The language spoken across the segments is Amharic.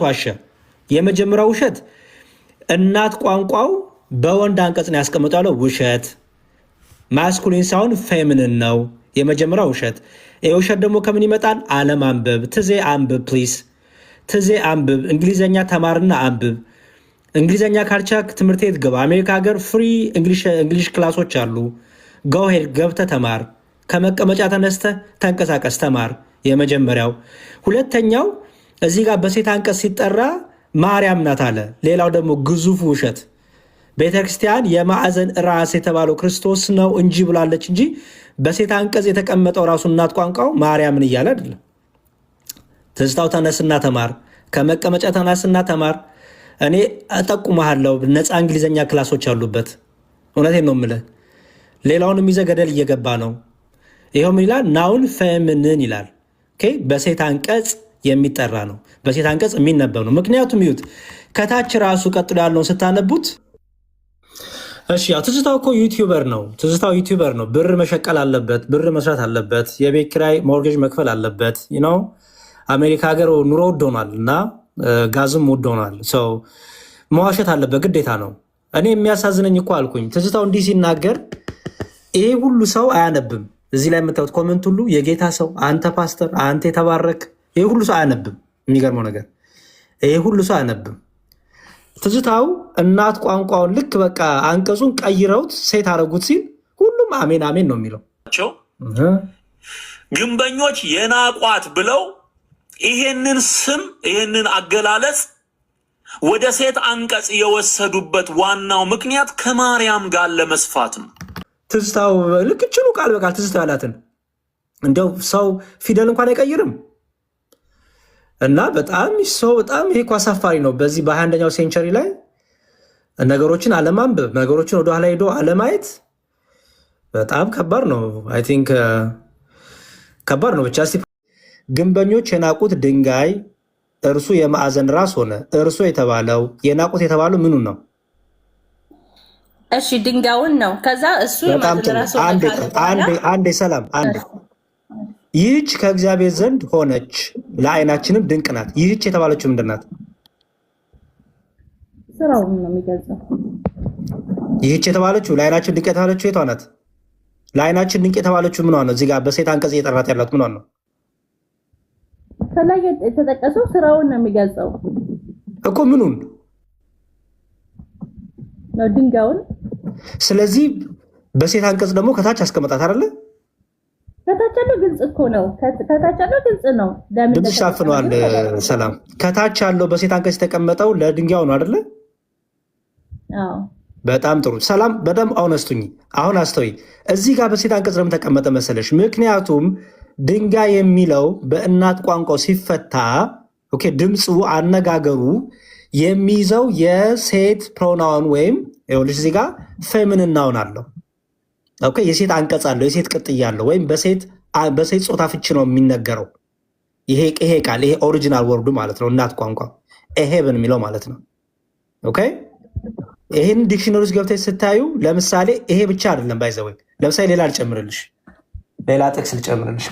ዋሸ። የመጀመሪያው ውሸት እናት ቋንቋው በወንድ አንቀጽ ነው ያስቀመጠው ያለው ውሸት። ማስኩሊን ሳይሆን ፌሚኒን ነው የመጀመሪያው ውሸት። ይህ ውሸት ደግሞ ከምን ይመጣል? አለማንበብ። ትዜ አንብብ ፕሊስ፣ ትዜ አንብብ። እንግሊዘኛ ተማርና አንብብ። እንግሊዘኛ ካልቻክ ትምህርት ቤት ግባ። አሜሪካ ሀገር ፍሪ እንግሊሽ ክላሶች አሉ። ጎሄድ ገብተ ተማር። ከመቀመጫ ተነስተ ተንቀሳቀስ ተማር። የመጀመሪያው። ሁለተኛው እዚህ ጋር በሴት አንቀጽ ሲጠራ ማርያም ናት አለ። ሌላው ደግሞ ግዙፉ ውሸት ቤተክርስቲያን የማዕዘን ራስ የተባለው ክርስቶስ ነው እንጂ ብላለች እንጂ በሴት አንቀጽ የተቀመጠው ራሱ እናት ቋንቋው ማርያምን እያለ አይደለም። ትዝታው ተነስና ተማር። ከመቀመጫ ተነስና ተማር። እኔ እጠቁምሃለሁ ነፃ እንግሊዘኛ ክላሶች አሉበት። እውነቴን ነው የምልህ። ሌላውን ይዘህ ገደል እየገባ ነው። ይኸው ምን ይላል? ናውን ፌሚኒን ይላል። በሴት አንቀጽ የሚጠራ ነው። በሴት አንቀጽ የሚነበብ ነው። ምክንያቱም ይዩት ከታች ራሱ ቀጥሎ ያለውን ስታነቡት፣ እሺ ያው ትዝታው እኮ ዩቲዩበር ነው። ትዝታው ዩቲዩበር ነው። ብር መሸቀል አለበት፣ ብር መስራት አለበት፣ የቤት ኪራይ ሞርጌጅ መክፈል አለበት። ነው አሜሪካ ሀገር ኑሮ ውድ ሆኗል እና ጋዝም ውድ ሆኗል። ሰው መዋሸት አለበት፣ ግዴታ ነው። እኔ የሚያሳዝነኝ እኮ አልኩኝ ትዝታው እንዲህ ሲናገር ይሄ ሁሉ ሰው አያነብም። እዚህ ላይ የምታዩት ኮመንት ሁሉ የጌታ ሰው፣ አንተ ፓስተር፣ አንተ የተባረክ፣ ይሄ ሁሉ ሰው አያነብም። የሚገርመው ነገር ይሄ ሁሉ ሰው አያነብም። ትዝታው እናት ቋንቋውን ልክ በቃ አንቀጹን ቀይረውት ሴት አረጉት ሲል ሁሉም አሜን አሜን ነው የሚለው። ግንበኞች የናቋት ብለው ይሄንን ስም ይሄንን አገላለጽ ወደ ሴት አንቀጽ የወሰዱበት ዋናው ምክንያት ከማርያም ጋር ለመስፋት ነው። ትዝታው ልክ ችሉ ቃል በቃል ትዝታው ያላትን እንደው ሰው ፊደል እንኳን አይቀይርም። እና በጣም ይሄ እኮ አሳፋሪ ነው። በዚህ በ21ኛው ሴንቸሪ ላይ ነገሮችን አለማንበብ፣ ነገሮችን ወደኋላ ሄዶ አለማየት በጣም ከባድ ነው። አይ ቲንክ ከባድ ነው። ብቻ ግንበኞች የናቁት ድንጋይ እርሱ የማዕዘን ራስ ሆነ። እርሱ የተባለው የናቁት የተባለው ምኑን ነው? እሺ ድንጋዩን ነው። ከዛ እሱ አንዴ ሰላም አንዴ ይህች ከእግዚአብሔር ዘንድ ሆነች ለዓይናችንም ድንቅ ናት። ይህች የተባለችው ምንድን ናት? ስራውን ነው የሚገልጸው። ይህች የተባለችው ለዓይናችን ድንቅ የተባለችው የቷ ናት? ለዓይናችን ድንቅ የተባለችው ምኗ ነው? እዚህ ጋር በሴት አንቀጽ እየጠራት ያላት ምኗ ነው? ከላይ የተጠቀሰው ስራውን ነው የሚገልጸው እኮ ምኑን ነው? ድንጋዩን። ስለዚህ በሴት አንቀጽ ደግሞ ከታች አስቀመጣት አይደለ? ከታች ያለው ግልጽ እኮ ነው። ከታች ያለው ግልጽ ነው። ድምፅ ሻፍነዋል። ሰላም ከታች ያለው በሴት አንቀጽ የተቀመጠው ለድንጋዩ ነው አይደለ? አዎ በጣም ጥሩ ሰላም። በደንብ አውነስቱኝ። አሁን አስተውይ። እዚህ ጋር በሴት አንቀጽ ለምን ተቀመጠ መሰለሽ? ምክንያቱም ድንጋይ የሚለው በእናት ቋንቋው ሲፈታ ድምፁ አነጋገሩ የሚይዘው የሴት ፕሮናውን ወይም ይኸውልሽ እዚህ ጋር ፌሚኒን ናውን አለው። የሴት አንቀጽ አለው፣ የሴት ቅጥያ አለው። ወይም በሴት ጾታ ፍቺ ነው የሚነገረው። ይሄ ቃል ይሄ ኦሪጂናል ወርዱ ማለት ነው። እናት ቋንቋ ኤሄብን የሚለው ማለት ነው። ይህን ዲክሽነሪ ውስጥ ገብተሽ ስታዩ ለምሳሌ ይሄ ብቻ አይደለም ባይዘወይ። ለምሳሌ ሌላ ልጨምርልሽ፣ ሌላ ጥቅስ ልጨምርልሽ።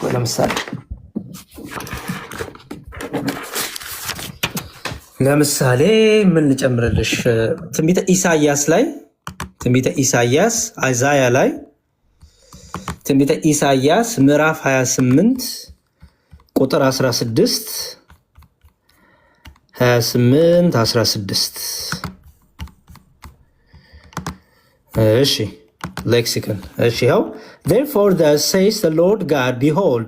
ለምሳሌ ምን ልጨምርልሽ? ትንቢተ ኢሳያስ ላይ ትንቢተ ኢሳያስ አይዛያ ላይ ትንቢተ ኢሳያስ ምዕራፍ 28 ቁጥር 16 16 እሺ ሌክሲኮን እሺ ያው therefore thus says the Lord God behold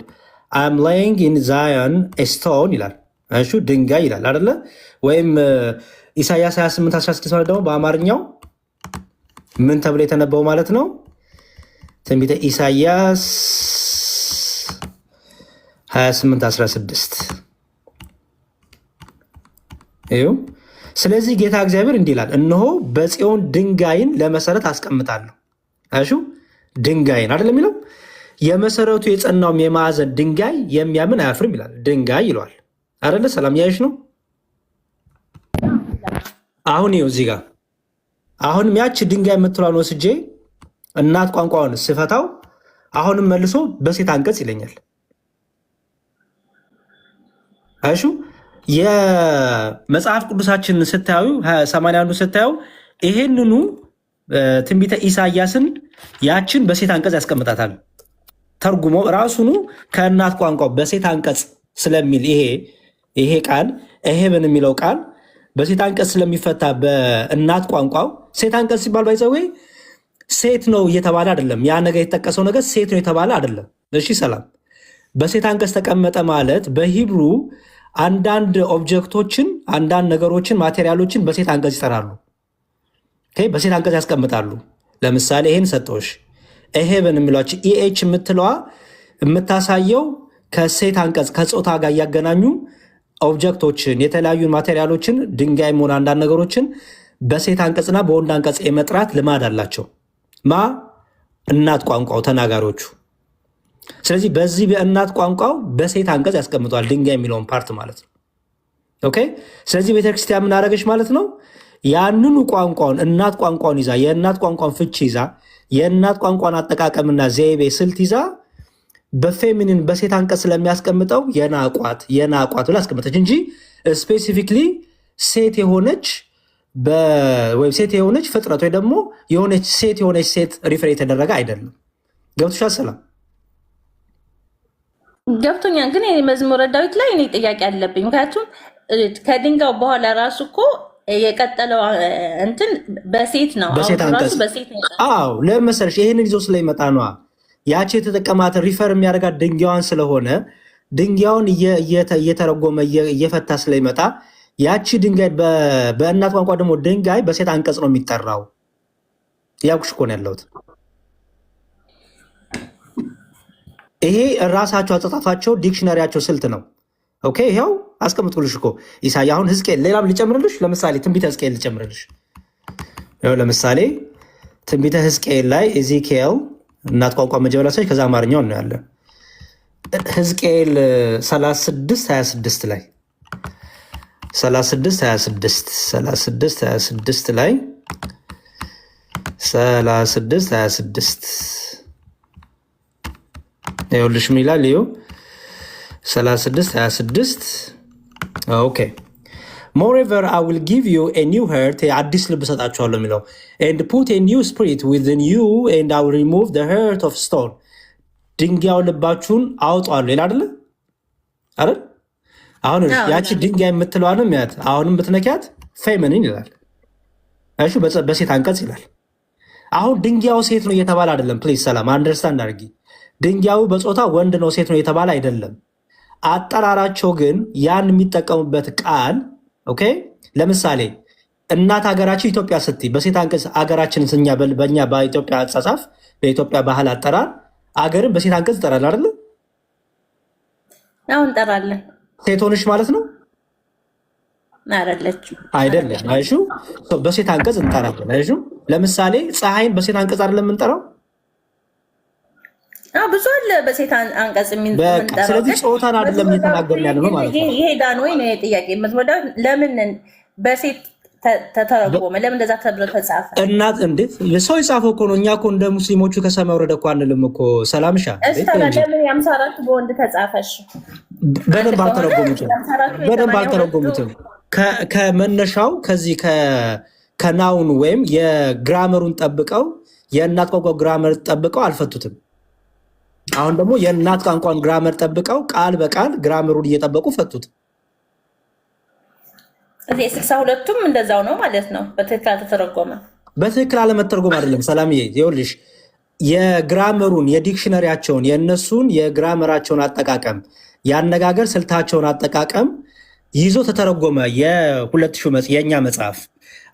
I am laying in Zion a stone ይላል። እሺ ድንጋይ ይላል አይደለ? ወይም ኢሳያስ 28 16 ማለት ደግሞ በአማርኛው ምን ተብሎ የተነበው ማለት ነው? ትንቢተ ኢሳያስ 28 16 እዩ። ስለዚህ ጌታ እግዚአብሔር እንዲህ ይላል፣ እነሆ በጽዮን ድንጋይን ለመሰረት አስቀምጣለሁ። እሺ ድንጋይን አይደለም የሚለው የመሰረቱ የጸናውም የማዕዘን ድንጋይ የሚያምን አያፍርም ይላል። ድንጋይ ይለዋል አይደለ? ሰላም ያይሽ ነው። አሁን ይኸው እዚህ ጋር አሁንም ያች ድንጋይ የምትሏን ወስጄ እናት ቋንቋውን ስፈታው አሁንም መልሶ በሴት አንቀጽ ይለኛል። አይሹ የመጽሐፍ ቅዱሳችን ስታዩ 81 ስታዩ ይሄንኑ ትንቢተ ኢሳያስን ያችን በሴት አንቀጽ ያስቀምጣታል። ተርጉሞ ራሱኑ ከእናት ቋንቋው በሴት አንቀጽ ስለሚል ይሄ ቃል ይሄብን የሚለው ቃል በሴት አንቀጽ ስለሚፈታ በእናት ቋንቋው ሴት አንቀጽ ሲባል ባይዘዌ ሴት ነው እየተባለ አይደለም። ያ ነገር የተጠቀሰው ነገር ሴት ነው የተባለ አይደለም። እሺ ሰላም። በሴት አንቀጽ ተቀመጠ ማለት በሂብሩ አንዳንድ ኦብጀክቶችን፣ አንዳንድ ነገሮችን፣ ማቴሪያሎችን በሴት አንቀጽ ይጠራሉ። በሴት አንቀጽ ያስቀምጣሉ። ለምሳሌ ይሄን ሰጠውሽ ይሄብን የሚሏቸው ኢኤች የምትለዋ የምታሳየው ከሴት አንቀጽ ከጾታ ጋር እያገናኙ ኦብጀክቶችን፣ የተለያዩ ማቴሪያሎችን፣ ድንጋይ ሆነ አንዳንድ ነገሮችን በሴት አንቀጽና በወንድ አንቀጽ የመጥራት ልማድ አላቸው። እናት ቋንቋው ተናጋሪዎቹ። ስለዚህ በዚህ በእናት ቋንቋው በሴት አንቀጽ ያስቀምጧል ድንጋይ የሚለውን ፓርት ማለት ነው። ኦኬ። ስለዚህ ቤተክርስቲያን ምን አደረገች ማለት ነው? ያንኑ ቋንቋውን እናት ቋንቋውን ይዛ የእናት ቋንቋን ፍቺ ይዛ የእናት ቋንቋን አጠቃቀምና ዘይቤ ስልት ይዛ በፌሚኒን በሴት አንቀጽ ስለሚያስቀምጠው የናቋት ብላ አስቀምጠች እንጂ ስፔሲፊክሊ ሴት የሆነች ወይም ሴት የሆነች ፍጥረት ወይ ደግሞ የሆነች ሴት ሪፈር የተደረገ አይደለም። ገብቶሻል? ሰላም ገብቶኛል። ግን መዝሙረ ዳዊት ላይ እኔ ጥያቄ አለብኝ። ምክንያቱም ከድንጋው በኋላ ራሱ እኮ የቀጠለው እንትን በሴት ነው። በሴት አንቀጽ አዎ፣ ለምን መሰለሽ? ይሄንን ይዞ ስለሚመጣ ነዋ። ያቺ የተጠቀማት ሪፈር የሚያደርጋት ድንጋዋን ስለሆነ ድንጋዩን እየተረጎመ እየፈታ ስለሚመጣ ያቺ ድንጋይ በእናት ቋንቋ ደግሞ ድንጋይ በሴት አንቀጽ ነው የሚጠራው። ያውቅሽ እኮ ነው ያለሁት። ይሄ ራሳቸው አጻጻፋቸው ዲክሽነሪያቸው ስልት ነው። ኦኬ፣ ይኸው አስቀምጥኩልሽ እኮ ኢሳያ። አሁን ሕዝቅኤል ሌላም ልጨምርልሽ። ለምሳሌ ትንቢተ ሕዝቅኤል ልጨምርልሽ። ለምሳሌ ትንቢተ ሕዝቅኤል ላይ ኢዚኪኤል እናት ቋንቋ መጀመሪያ ሰች ከዛ አማርኛው ነው ያለ ሕዝቅኤል 36:26 ላይ 36:26 ላይ 36:26 ይኸውልሽ ምን ይላል? ይኸው 36:26 ኦኬ moreover I will give you a new heart አዲስ ልብ ሰጣችኋለሁ የሚለው and put a new spirit within you and I will remove the heart of stone ድንጋዩ ልባችሁን አውጣለሁ ይላል አይደል? አሁን ያቺ ድንጋይ የምትለዋንም ያት አሁንም ብትነኪያት ፌሚኒን ይላል። እሺ በሴት አንቀጽ ይላል። አሁን ድንጋዩ ሴት ነው እየተባለ አይደለም። ፕሊዝ ሰላም አንደርስታንድ አድርጊ። ድንጋዩ በጾታ ወንድ ነው ሴት ነው እየተባለ አይደለም። አጠራራቸው ግን ያን የሚጠቀሙበት ቃል ኦኬ። ለምሳሌ እናት ሀገራችን ኢትዮጵያ ስትይ በሴት አንቀጽ ሀገራችን ስኛ በእኛ በኢትዮጵያ አጻጻፍ በኢትዮጵያ ባህል አጠራር አገርን በሴት አንቀጽ ይጠራል አይደል? አሁን እንጠራለን። ሴት ሆነሽ ማለት ነው አይደለም? አይሹ በሴት አንቀጽ እንጠራለን። አይሹ ለምሳሌ ፀሐይን በሴት አንቀጽ አይደለም የምንጠራው? ብዙ አለ በሴት አንቀጽ የምንጠራው። ስለዚህ ጾታን አይደለም እየተናገርን ያለ ነው ማለት ነው። ይሄ ዳን ወይ ነው ጥያቄ የምትወዳው? ለምን በሴት ተተረጎመ? ለምን እንደዛ ተብሎ ተጻፈ? እናት እንዴት ሰው የጻፈው እኮ ነው። እኛ እኮ እንደ ሙስሊሞቹ ከሰማይ ወረደ እኮ አንልም እኮ። ሰላምሻ ለምን 54 በወንድ ተጻፈሽ? በደንብ አልተረጎሙትም። ከመነሻው ከዚህ ከናውን ወይም የግራመሩን ጠብቀው የእናት ቋንቋ ግራመር ጠብቀው አልፈቱትም። አሁን ደግሞ የእናት ቋንቋን ግራመር ጠብቀው ቃል በቃል ግራመሩን እየጠበቁ ፈቱት። እዚህ 62ቱም እንደዛው ነው ማለት ነው። በትክክል አልተተረጎመ። በትክክል አለመተርጎም አይደለም ሰላምዬ፣ ይኸውልሽ የግራመሩን የዲክሽነሪያቸውን የእነሱን የግራመራቸውን አጠቃቀም የአነጋገር ስልታቸውን አጠቃቀም ይዞ ተተረጎመ። የ2000 የእኛ መጽሐፍ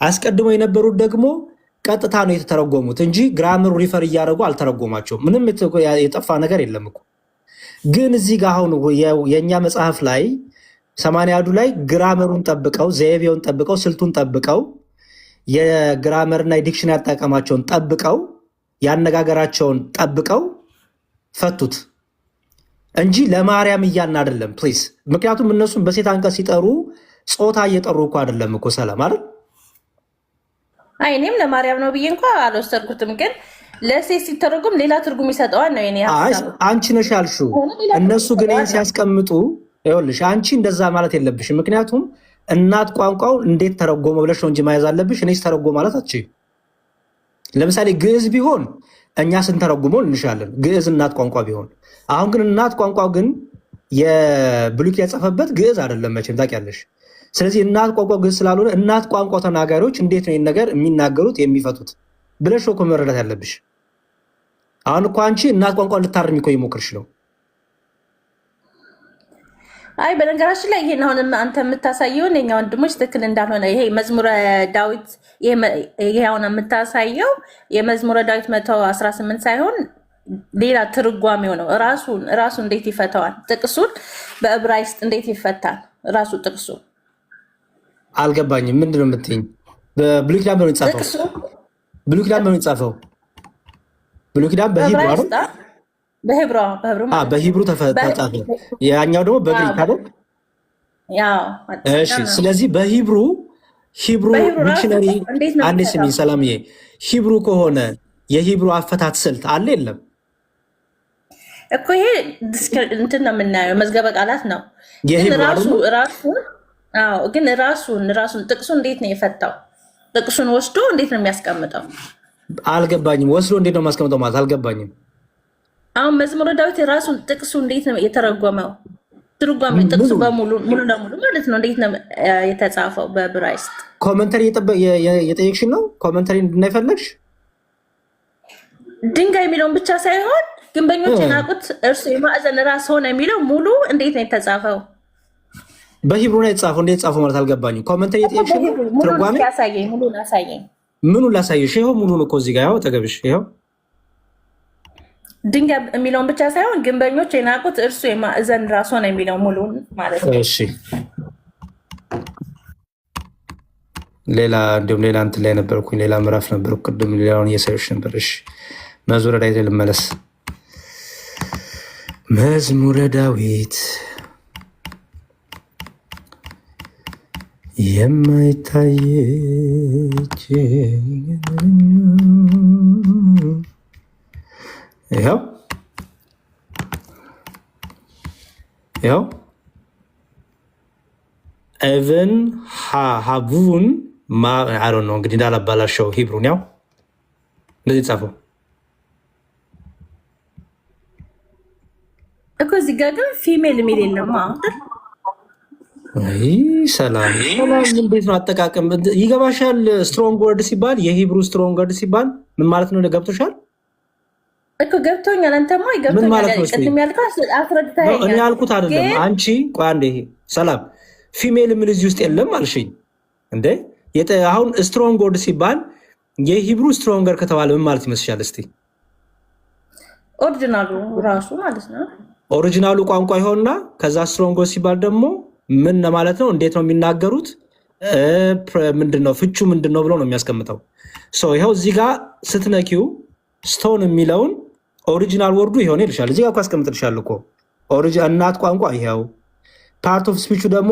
አስቀድሞ የነበሩት ደግሞ ቀጥታ ነው የተተረጎሙት እንጂ ግራመሩ ሪፈር እያደረጉ አልተረጎማቸውም። ምንም የጠፋ ነገር የለም እኮ። ግን እዚህ ጋር አሁን የእኛ መጽሐፍ ላይ 80ዱ ላይ ግራመሩን ጠብቀው ዘይቤውን ጠብቀው ስልቱን ጠብቀው የግራመርና የዲክሽነሪ አጠቃቀማቸውን ጠብቀው የአነጋገራቸውን ጠብቀው ፈቱት እንጂ ለማርያም እያልን አይደለም ፕሊዝ። ምክንያቱም እነሱም በሴት አንቀጽ ሲጠሩ ጾታ እየጠሩ እኮ አይደለም እኮ ሰላም አይደል? አይ እኔም ለማርያም ነው ብዬ እንኳ አልወሰድኩትም። ግን ለሴት ሲተረጉም ሌላ ትርጉም ይሰጠዋል ነው የኔ ሀሳብ። አንቺ ነሽ ያልሽው። እነሱ ግን ይህን ሲያስቀምጡ ይኸውልሽ አንቺ እንደዛ ማለት የለብሽም። ምክንያቱም እናት ቋንቋው እንዴት ተረጎመ ብለሽ ነው እንጂ መያዝ አለብሽ። እኔ ተረጎመ ማለት አትችይም። ለምሳሌ ግዕዝ ቢሆን እኛ ስንተረጉመው እንሻለን፣ ግዕዝ እናት ቋንቋ ቢሆን። አሁን ግን እናት ቋንቋ ግን የብሉይ ኪዳን የጻፈበት ግዕዝ አይደለም መቼም ታውቂያለሽ። ስለዚህ እናት ቋንቋ ግዕዝ ስላልሆነ እናት ቋንቋ ተናጋሪዎች እንዴት ነው ይህን ነገር የሚናገሩት የሚፈቱት ብለሽ እኮ መረዳት ያለብሽ። አሁን እኮ አንቺ እናት ቋንቋ ልታርሚ እኮ እየሞክርሽ ነው። አይ በነገራችን ላይ ይሄን አሁን አንተ የምታሳየውን የኛ ወንድሞች ትክክል እንዳልሆነ ይሄ መዝሙረ ዳዊት ይሄ አሁን የምታሳየው የመዝሙረ ዳዊት 118 ሳይሆን ሌላ ትርጓሜው ነው። ራሱ እንዴት ይፈታዋል? ጥቅሱን በዕብራይስጥ እንዴት ይፈታል? ራሱ ጥቅሱ አልገባኝም። ምንድን ነው የምትይኝ? በብሉይ ኪዳን በምን ጻፈው? ብሉይ ኪዳን በምን ጻፈው? ብሉይ ኪዳን በሂብሩ አይደል? በሂብሩ ተጻፈ። ያኛው ደግሞ በግሪክ አይደል? እሺ። ስለዚህ በሂብሩ ዲክሽነሪ አንዴ ስሚኝ ሰላምዬ፣ ሂብሩ ከሆነ የሂብሩ አፈታት ስልት አለ የለም እኮ ይሄ እንትን ነው የምናየው፣ መዝገበ ቃላት ነው። ግን ራሱን ጥቅሱ እንዴት ነው የፈታው? ጥቅሱን ወስዶ እንዴት ነው የሚያስቀምጠው? አልገባኝም። ወስዶ እንዴት ነው የሚያስቀምጠው ማለት አልገባኝም። አሁን መዝሙረ ዳዊት የራሱን ጥቅሱ እንዴት ነው የተረጎመው? ትርጓሜ ጥቅሱ ሙሉ ለሙሉ ማለት ነው እንዴት ነው የተጻፈው? በዕብራይስጥ ኮመንተሪ የጠየቅሽን ነው? ኮመንተሪ እንድናይፈለግሽ ድንጋይ የሚለውን ብቻ ሳይሆን ግንበኞች የናቁት እርሱ የማዕዘን ራስ ሆነ የሚለው ሙሉ እንዴት ነው የተጻፈው? በሂብሩ ነው የተጻፈው። እንዴት የተጻፈው ማለት አልገባኝም። ኮመንተሪ የጠየቅሽን ትርጓሜ ሙሉን አሳየኝ። ምኑን ላሳየሽ? ይኸው ሙሉን እኮ እዚህ ጋር ያው ተገብሽ። ይኸው ድንጋይ የሚለውን ብቻ ሳይሆን ግንበኞች የናቁት እርሱ የማዕዘን ራስ ሆነ የሚለው ሙሉን ማለት ነው። እሺ ሌላ እንዲሁም ሌላ እንትን ላይ ነበርኩኝ፣ ሌላ ምዕራፍ ነበርኩ ቅድም፣ ሌላውን እየሳዮች ነበር። እሺ መዝሙረ ዳዊት ልመለስ። መዝሙረ ዳዊት የማይታየች ይኸው ኤቨን ሀቡን አሮ ነው እንግዲህ እንዳላባላሸው ሂብሩን ያው እንደዚህ ጻፈው እኮ እዚህ ጋር ግን ፊሜል የሚል የለም። ሰላም እንዴት ነው አጠቃቀም? ይገባሻል? ስትሮንግ ወርድ ሲባል የሂብሩ ስትሮንግ ወርድ ሲባል ምን ማለት ነው? ገብቶሻል እኮ ገብቶኛል። አንተማ ይገብቶኛል። ቅድም ያልከው አስረድተኸኛል። እኔ ያልኩት አይደለም። አንቺ ቆይ አንዴ ሰላም ፊሜል ምን እዚህ ውስጥ የለም አልሽኝ እንዴ? አሁን ስትሮንግ ወርድ ሲባል የሂብሩ ስትሮንገር ከተባለ ምን ማለት ይመስልሻል? እስቲ ኦሪጂናሉ ራሱ ማለት ነው። ኦሪጂናሉ ቋንቋ ይሆንና ከዛ ስትሮንግ ወርድ ሲባል ደግሞ ምን ማለት ነው? እንዴት ነው የሚናገሩት? ምንድነው ፍቹ ምንድነው ብሎ ነው የሚያስቀምጠው። ይኸው እዚህ ጋር ስትነኪው ስቶን የሚለውን ኦሪጂናል ወርዱ ይሆን ይልሻል። እዚህ ጋር አስቀምጥልሻል እኮ እናት ቋንቋ ይኸው። ፓርት ኦፍ ስፒቹ ደግሞ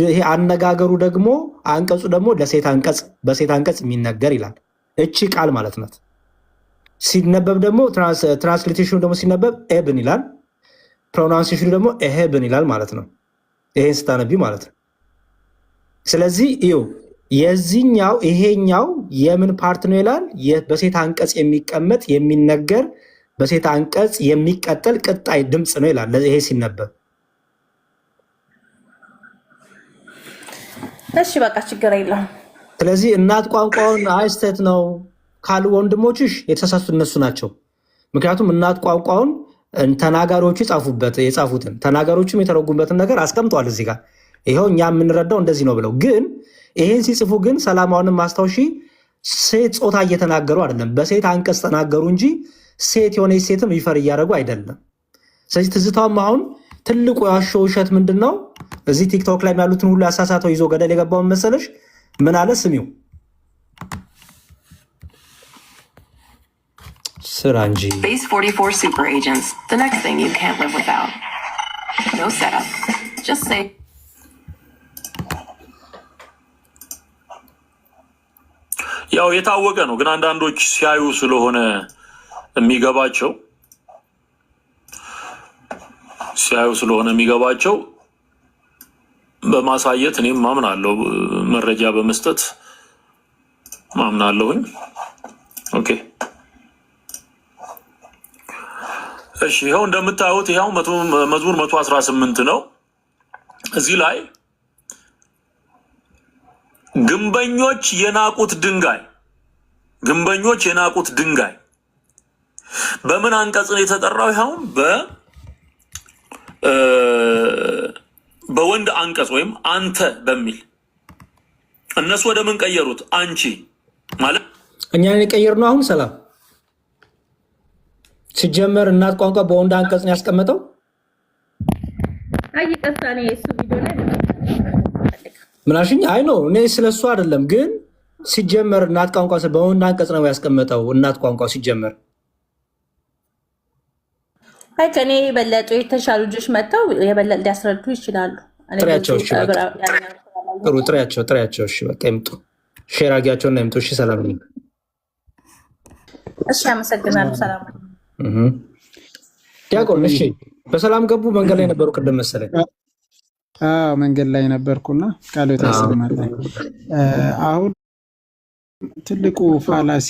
ይሄ አነጋገሩ ደግሞ አንቀጹ ደግሞ ለሴት አንቀጽ በሴት አንቀጽ የሚነገር ይላል። እቺ ቃል ማለት ናት። ሲነበብ ደግሞ ትራንስሌሽኑ ደግሞ ሲነበብ ኤብን ይላል። ፕሮናንሴሽኑ ደግሞ ኤሄብን ይላል ማለት ነው። ይሄን ስታነቢ ማለት ነው። ስለዚህ ይኸው የዚህኛው ይሄኛው የምን ፓርት ነው ይላል? በሴት አንቀጽ የሚቀመጥ የሚነገር በሴት አንቀጽ የሚቀጠል ቅጣይ ድምፅ ነው ይላል። ይሄ ሲነበብ እሺ በቃ ችግር የለውም። ስለዚህ እናት ቋንቋውን አይስተት ነው ካሉ ወንድሞችሽ የተሳሳቱት እነሱ ናቸው። ምክንያቱም እናት ቋንቋውን ተናጋሪዎቹ የጻፉትን ተናጋሪዎቹም የተረጉበትን ነገር አስቀምጠዋል እዚህ ጋር። ይኸው እኛ የምንረዳው እንደዚህ ነው ብለው ግን ይሄን ሲጽፉ ግን ሰላማውንም ማስታወሺ ሴት ጾታ እየተናገሩ አይደለም፣ በሴት አንቀጽ ተናገሩ እንጂ ሴት የሆነ ሴትም ይፈር እያደረጉ አይደለም። ስለዚህ ትዝታውም አሁን ትልቁ ያሸው ውሸት ምንድን ነው? እዚህ ቲክቶክ ላይ ያሉትን ሁሉ ያሳሳተው ይዞ ገደል የገባውን መሰለሽ? ምን አለ ስሚው ስራ እንጂ Base 44 super agents. The next thing you can't live without. No setup. Just say ያው የታወቀ ነው፣ ግን አንዳንዶች ሲያዩ ስለሆነ የሚገባቸው በማሳየት እኔም ማምናለሁ፣ መረጃ በመስጠት ማምናለሁኝ። ኦኬ እሺ፣ ይኸው እንደምታዩት ይኸው መዝሙር 118 ነው። እዚህ ላይ ግንበኞች የናቁት ድንጋይ በምን አንቀጽ ነው የተጠራው? ይኸው በወንድ አንቀጽ ወይም አንተ በሚል እነሱ ወደ ምን ቀየሩት? አንቺ ማለት እኛን የቀየርነው አሁን ሰላም ሲጀመር እናት ቋንቋ በወንድ አንቀጽ ነው ያስቀመጠው። አይ ቀጣኔ እሱ ቪዲዮ ላይ ምናሽኝ አይ ነው እኔ ስለሱ አይደለም፣ ግን ሲጀመር እናት ቋንቋ በወንድ አንቀጽ ነው ያስቀመጠው። እናት ቋንቋ ሲጀመር አይ ከኔ የበለጡ የተሻሉ ልጆች መጥተው የበለጠ ሊያስረዱ ይችላሉ። ጥሪያቸው እሺ በቃ ይምጡ፣ ሼር አድርጊያቸውና ይምጡ። እሺ ሰላም ነኝ። እሺ አመሰግናለሁ። ሰላም ዲያቆን። እሺ በሰላም ገቡ። መንገድ ላይ ነበሩ ቅድም መሰለኝ። መንገድ ላይ ነበርኩና ቃሉ ታስማማለህ። አሁን ትልቁ ፋላሲ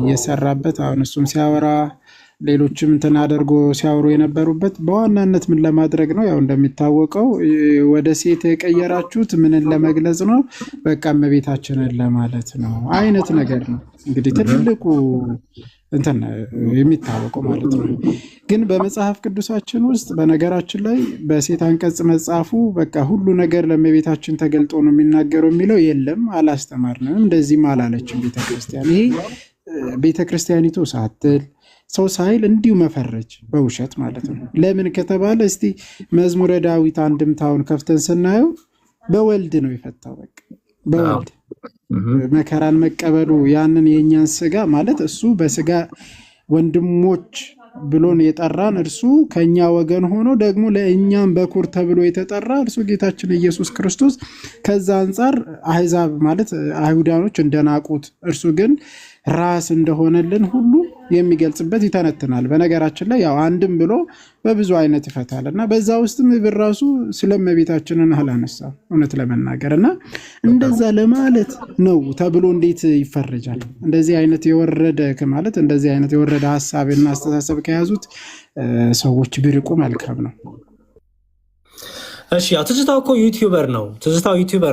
የሰራበት አሁን እሱም ሲያወራ ሌሎችም እንትን አድርጎ ሲያወሩ የነበሩበት በዋናነት ምን ለማድረግ ነው? ያው እንደሚታወቀው ወደ ሴት የቀየራችሁት ምንን ለመግለጽ ነው? በቃ እመቤታችንን ለማለት ነው አይነት ነገር ነው። እንግዲህ ትልቁ እንትን የሚታወቀው ማለት ነው። ግን በመጽሐፍ ቅዱሳችን ውስጥ በነገራችን ላይ በሴት አንቀጽ መጽሐፉ በቃ ሁሉ ነገር ለእመቤታችን ተገልጦ ነው የሚናገረው የሚለው የለም፣ አላስተማርንም፣ እንደዚህም አላለችም ቤተክርስቲያን። ይሄ ቤተክርስቲያኒቱ ሳትል ሰው ሳይል እንዲሁ መፈረጅ በውሸት ማለት ነው። ለምን ከተባለ እስቲ መዝሙረ ዳዊት አንድምታውን ከፍተን ስናየው በወልድ ነው የፈታው። በቃ በወልድ መከራን መቀበሉ ያንን የእኛን ስጋ ማለት እሱ በስጋ ወንድሞች ብሎን የጠራን እርሱ ከኛ ወገን ሆኖ ደግሞ ለእኛም በኩር ተብሎ የተጠራ እርሱ ጌታችን ኢየሱስ ክርስቶስ ከዛ አንጻር አሕዛብ ማለት አይሁዳኖች እንደናቁት እርሱ ግን ራስ እንደሆነልን ሁሉ የሚገልጽበት ይተነትናል። በነገራችን ላይ ያው አንድም ብሎ በብዙ አይነት ይፈታል እና በዛ ውስጥም ብራሱ ስለመቤታችንን አላነሳ እውነት ለመናገር እና እንደዛ ለማለት ነው ተብሎ እንዴት ይፈረጃል? እንደዚህ አይነት የወረደ ማለት እንደዚህ አይነት የወረደ ሐሳብና አስተሳሰብ ከያዙት ሰዎች ቢርቁ መልካም ነው። እሺ ያው ትዝታው እኮ ዩቲዩበር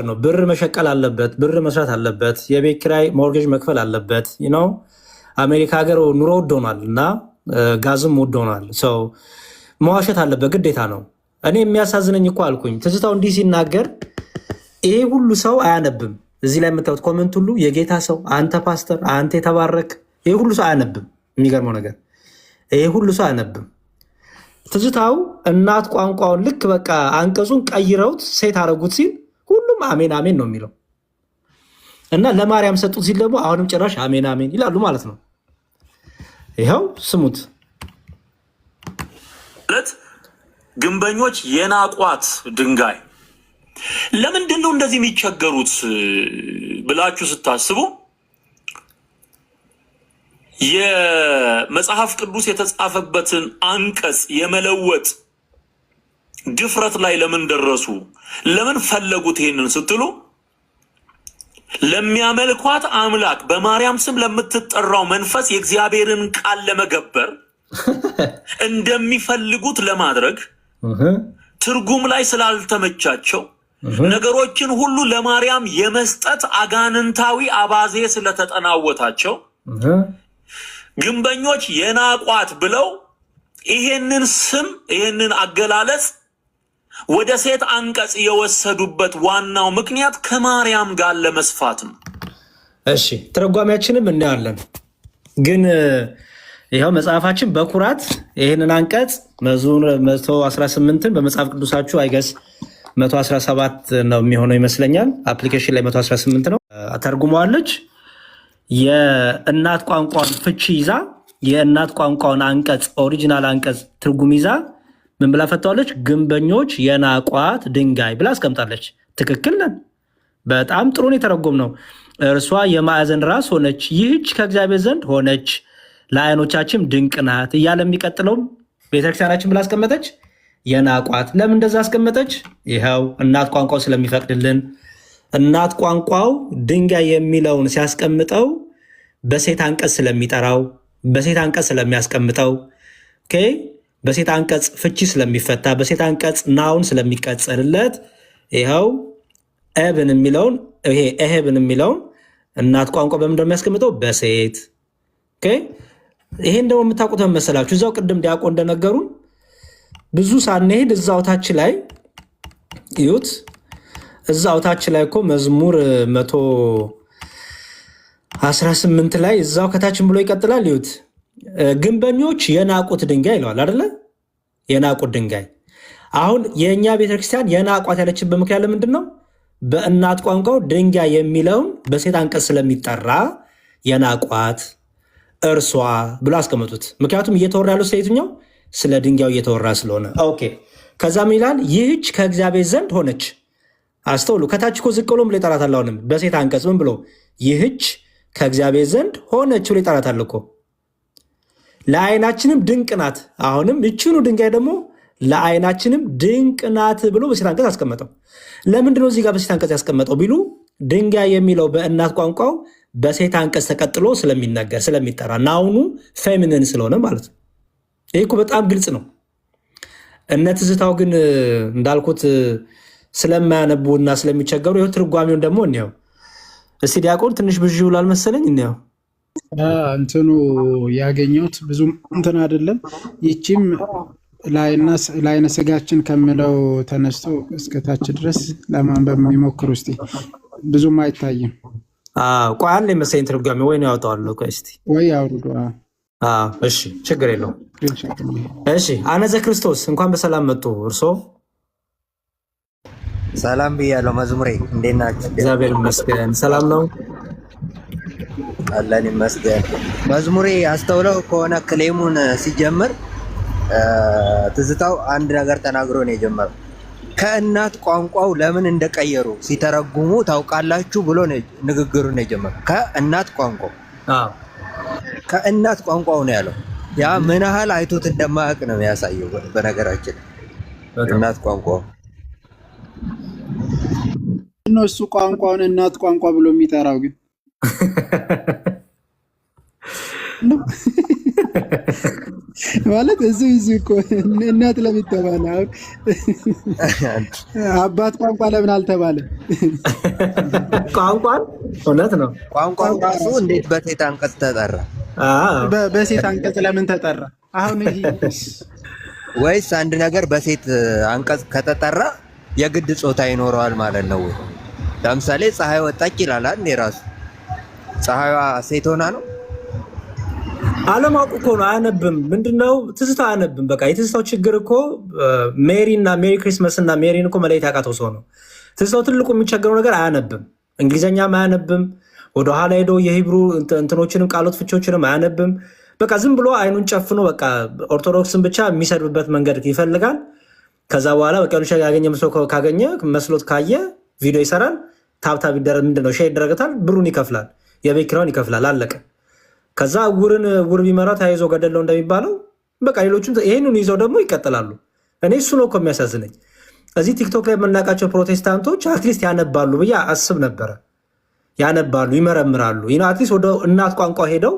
ነው። ብር መሸቀል አለበት፣ ብር መስራት አለበት፣ የቤት ኪራይ ሞርጌጅ መክፈል አለበት። ነው አሜሪካ ሀገር ኑሮ ውድ ሆኗል እና ጋዝም ውድ ሆኗል። ሰው መዋሸት አለበት ግዴታ ነው። እኔ የሚያሳዝነኝ እኮ አልኩኝ ትዝታው እንዲህ ሲናገር ይሄ ሁሉ ሰው አያነብም። እዚህ ላይ የምታዩት ኮመንት ሁሉ የጌታ ሰው፣ አንተ ፓስተር፣ አንተ የተባረክ፣ ይሄ ሁሉ ሰው አያነብም። የሚገርመው ነገር ይሄ ሁሉ ሰው አያነብም። ትዝታው እናት ቋንቋውን ልክ በቃ አንቀጹን ቀይረውት ሴት አረጉት ሲል ሁሉም አሜን አሜን ነው የሚለው እና ለማርያም ሰጡት ሲል ደግሞ አሁንም ጭራሽ አሜን አሜን ይላሉ ማለት ነው። ይኸው ስሙት። ግንበኞች የናቋት ድንጋይ ለምንድን ነው እንደዚህ የሚቸገሩት ብላችሁ ስታስቡ የመጽሐፍ ቅዱስ የተጻፈበትን አንቀጽ የመለወጥ ድፍረት ላይ ለምን ደረሱ? ለምን ፈለጉት? ይሄንን ስትሉ ለሚያመልኳት አምላክ በማርያም ስም ለምትጠራው መንፈስ የእግዚአብሔርን ቃል ለመገበር እንደሚፈልጉት ለማድረግ ትርጉም ላይ ስላልተመቻቸው ነገሮችን ሁሉ ለማርያም የመስጠት አጋንንታዊ አባዜ ስለተጠናወታቸው ግንበኞች የናቋት ብለው ይሄንን ስም ይሄንን አገላለጽ ወደ ሴት አንቀጽ የወሰዱበት ዋናው ምክንያት ከማርያም ጋር ለመስፋት ነው። እሺ ተረጓሚያችንም እናያለን። ግን ይኸው መጽሐፋችን በኩራት ይህንን አንቀጽ መዝሙር 118ን በመጽሐፍ ቅዱሳችሁ አይገስ 117 ነው የሚሆነው ይመስለኛል። አፕሊኬሽን ላይ 118 ነው ተርጉመዋለች። የእናት ቋንቋን ፍቺ ይዛ የእናት ቋንቋውን አንቀጽ ኦሪጂናል አንቀጽ ትርጉም ይዛ ምን ብላ ፈታዋለች? ግንበኞች የናቋት ድንጋይ ብላ አስቀምጣለች። ትክክል ነን። በጣም ጥሩን የተረጎም ነው። እርሷ የማዕዘን ራስ ሆነች፣ ይህች ከእግዚአብሔር ዘንድ ሆነች፣ ለዓይኖቻችን ድንቅ ናት እያለ የሚቀጥለውም ቤተክርስቲያናችን ብላ አስቀመጠች። የናቋት። ለምን እንደዛ አስቀመጠች? ይኸው እናት ቋንቋው ስለሚፈቅድልን። እናት ቋንቋው ድንጋይ የሚለውን ሲያስቀምጠው በሴት አንቀጽ ስለሚጠራው፣ በሴት አንቀጽ ስለሚያስቀምጠው፣ በሴት አንቀጽ ፍቺ ስለሚፈታ፣ በሴት አንቀጽ ናውን ስለሚቀጸልለት ይኸው ኤብን የሚለውን ኤሄብን የሚለውን እናት ቋንቋ በምን እንደሚያስቀምጠው በሴት። ይሄን ደግሞ የምታውቁት መሰላችሁ? እዛው ቅድም ዲያቆን እንደነገሩን ብዙ ሳንሄድ እዛው ታች ላይ እዩት። እዛው ታች ላይ እኮ መዝሙር 118 ላይ እዛው ከታችን ብሎ ይቀጥላል። እዩት። ግንበኞች የናቁት ድንጋይ ይለዋል አይደለ? የናቁት ድንጋይ። አሁን የእኛ ቤተክርስቲያን የናቋት ያለችበት ምክንያት ለምንድን ነው? በእናት ቋንቋው ድንጋይ የሚለውን በሴት አንቀጽ ስለሚጠራ የናቋት እርሷ ብሎ አስቀመጡት። ምክንያቱም እየተወራ ያለው ስለ የትኛው? ስለ ድንጋዩ እየተወራ ስለሆነ። ኦኬ። ከዛም ይላል ይህች ከእግዚአብሔር ዘንድ ሆነች። አስተውሉ። ከታች እኮ ዝቅ ብሎ ብሎ ይጠራታል። አሁንም በሴት አንቀጽ ምን ብሎ? ይህች ከእግዚአብሔር ዘንድ ሆነች ብሎ ይጠራታል እኮ። ለዓይናችንም ድንቅ ናት። አሁንም ይችኑ ድንጋይ ደግሞ ለዓይናችንም ድንቅ ናት ብሎ በሴት አንቀጽ አስቀመጠው። ለምንድነው እዚህ ጋር በሴት አንቀጽ ያስቀመጠው ቢሉ ድንጋይ የሚለው በእናት ቋንቋው በሴት አንቀጽ ተቀጥሎ ስለሚነገር ስለሚጠራ ናውኑ ፌሚኒን ስለሆነ ማለት ነው። ይህ እኮ በጣም ግልጽ ነው። እነ ትዝታው ግን እንዳልኩት ስለማያነቡ እና ስለሚቸገሩ ይኸው ትርጓሜውን ደግሞ እንየው እስቲ። ዲያቆን ትንሽ ብዥ ብሏል መሰለኝ። እንየው እንትኑ ያገኘሁት ብዙም እንትን አይደለም። ይቺም ለዓይነ ስጋችን ከምለው ተነስቶ እስከታች ድረስ ለማንበብ የሚሞክሩ እስቲ ብዙም አይታይም። ቆይ አለ መሰለኝ ትርጓሜ ወይ ነው ያወጣዋለሁ። ቆይ እስቲ ወይ አውርዶ። እሺ ችግር የለውም። እሺ አነዘ ክርስቶስ እንኳን በሰላም መጡ። እርሶ ሰላም ብያለሁ። መዝሙሬ እንዴት ናችሁ? እግዚአብሔር ይመስገን ሰላም ነው አለን ይመስገን። መዝሙሬ አስተውለው ከሆነ ክሌሙን ሲጀምር ትዝታው አንድ ነገር ተናግሮ ነው የጀመረው። ከእናት ቋንቋው ለምን እንደቀየሩ ሲተረጉሙ ታውቃላችሁ ብሎ ንግግሩን ነው የጀመረው። ከእናት ቋንቋው ነው ያለው። ያ ምን ያህል አይቶት እንደማያውቅ ነው የሚያሳየው። በነገራችን እናት ቋንቋው ነው እሱ ቋንቋውን እናት ቋንቋ ብሎ የሚጠራው ግን ማለት እዚህ እኮ እናት ለምን ተባለ? አባት ቋንቋ ለምን አልተባለ? ቋንቋን እውነት ነው። ቋንቋው ራሱ እንዴት በሴት አንቀጽ ተጠራ? በሴት አንቀጽ ለምን ተጠራ? አሁን ይሄ ወይስ አንድ ነገር በሴት አንቀጽ ከተጠራ የግድ ጾታ ይኖረዋል ማለት ነው? ለምሳሌ ፀሐይ ወጣች ይላል አንዴ ራሱ ፀሐይዋ ሴት ሆና ነው። አለማወቅ እኮ ነው። አያነብም። ምንድነው ትዝታው? አያነብም። በቃ የትዝታው ችግር እኮ ሜሪ ክሪስመስ እና ሜሪን እኮ መለየት ያቃተው ሰው ነው። ትዝታው ትልቁ የሚቸገረው ነገር አያነብም። እንግሊዝኛም አያነብም። ወደኋላ ሄዶ የሂብሩ እንትኖችንም ቃሎት ፍቾችንም አያነብም። በቃ ዝም ብሎ አይኑን ጨፍኖ በቃ ኦርቶዶክስን ብቻ የሚሰድብበት መንገድ ይፈልጋል። ከዛ በኋላ በቃ ያገኘ መስሎ ካገኘ መስሎት ካየ ቪዲዮ ይሰራል። ታብታብ ምንድነው ሼር ይደረግታል። ብሩን ይከፍላል። የቤት ኪራዩን ይከፍላል። አለቀ። ከዛ ውር ቢመራ ተያይዞ ገደለው እንደሚባለው በቃ ሌሎቹም ይህንን ይዘው ደግሞ ይቀጥላሉ። እኔ እሱ ነው እኮ የሚያሳዝነኝ። እዚህ ቲክቶክ ላይ የምናውቃቸው ፕሮቴስታንቶች አትሊስት ያነባሉ ብዬ አስብ ነበረ። ያነባሉ፣ ይመረምራሉ። አትሊስት ወደ እናት ቋንቋ ሄደው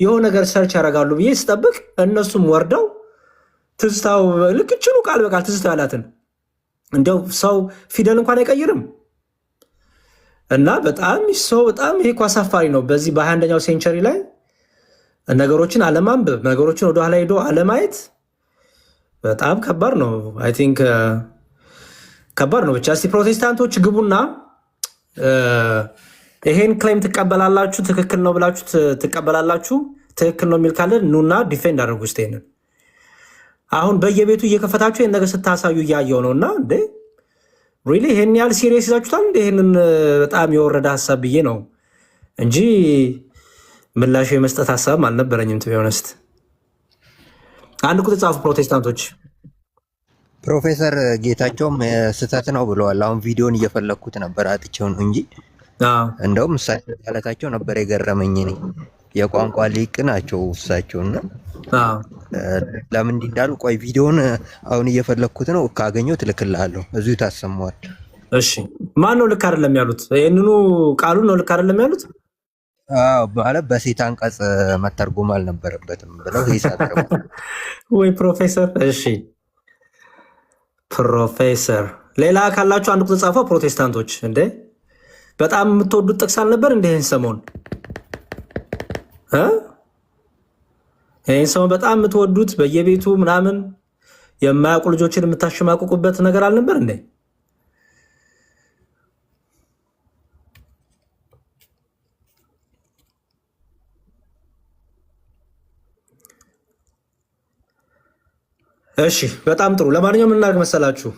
የሆነ ነገር ሰርች ያደርጋሉ ብዬ ስጠብቅ እነሱም ወርደው ትዝታው ልክ ችሉ ቃል በቃል ትዝታው ያላትን እንዲያው ሰው ፊደል እንኳን አይቀይርም። እና በጣም ይሄ እኮ አሳፋሪ ነው። በዚህ በ21ኛው ሴንቸሪ ላይ ነገሮችን አለማንበብ፣ ነገሮችን ወደኋላ ሄዶ አለማየት በጣም ከባድ ነው። አይ ቲንክ ከባድ ነው። ብቻ እስቲ ፕሮቴስታንቶች ግቡና ይሄን ክሌም ትቀበላላችሁ፣ ትክክል ነው ብላችሁ ትቀበላላችሁ፣ ትክክል ነው የሚል ካለ ኑና ዲፌንድ አድርጉ። ውስጥ ይሄንን አሁን በየቤቱ እየከፈታችሁ ይህን ነገር ስታሳዩ እያየው ነው። እና እንዴ ሪሊ ይሄን ያህል ሲሪየስ ይዛችሁታል? ይሄንን በጣም የወረደ ሀሳብ ብዬ ነው እንጂ ምላሽ የመስጠት ሀሳብም አልነበረኝም። ቱ ቢ ኦነስት አንድ ቁጥር ጻፉ ፕሮቴስታንቶች። ፕሮፌሰር ጌታቸውም ስህተት ነው ብለዋል። አሁን ቪዲዮን እየፈለግኩት ነበር አጥቼው ነው እንጂ እንደውም እሳቸው ማለታቸው ነበር የገረመኝ። የቋንቋ ሊቅ ናቸው እሳቸውና ለምን እንዲህ እንዳሉ ቆይ ቪዲዮውን አሁን እየፈለግኩት ነው፣ ካገኘው ትልክልሃለሁ። እዚሁ ታሰማዋል። እሺ ማን ነው ልክ አይደለም ያሉት? ይህንኑ ቃሉን ነው ልክ አይደለም ያሉት? ማለት በሴት አንቀጽ መተርጎም አልነበረበትም ብለው ወይ ፕሮፌሰር። እሺ ፕሮፌሰር ሌላ ካላችሁ አንድ ቁጥር ጻፈው። ፕሮቴስታንቶች እንዴ በጣም የምትወዱት ጥቅስ አልነበር እንደ ይህን ሰሞን ይህን ሰሞን በጣም የምትወዱት በየቤቱ ምናምን የማያውቁ ልጆችን የምታሸማቁቁበት ነገር አልነበር እንዴ? እሺ በጣም ጥሩ። ለማንኛውም እናድርግ መሰላችሁ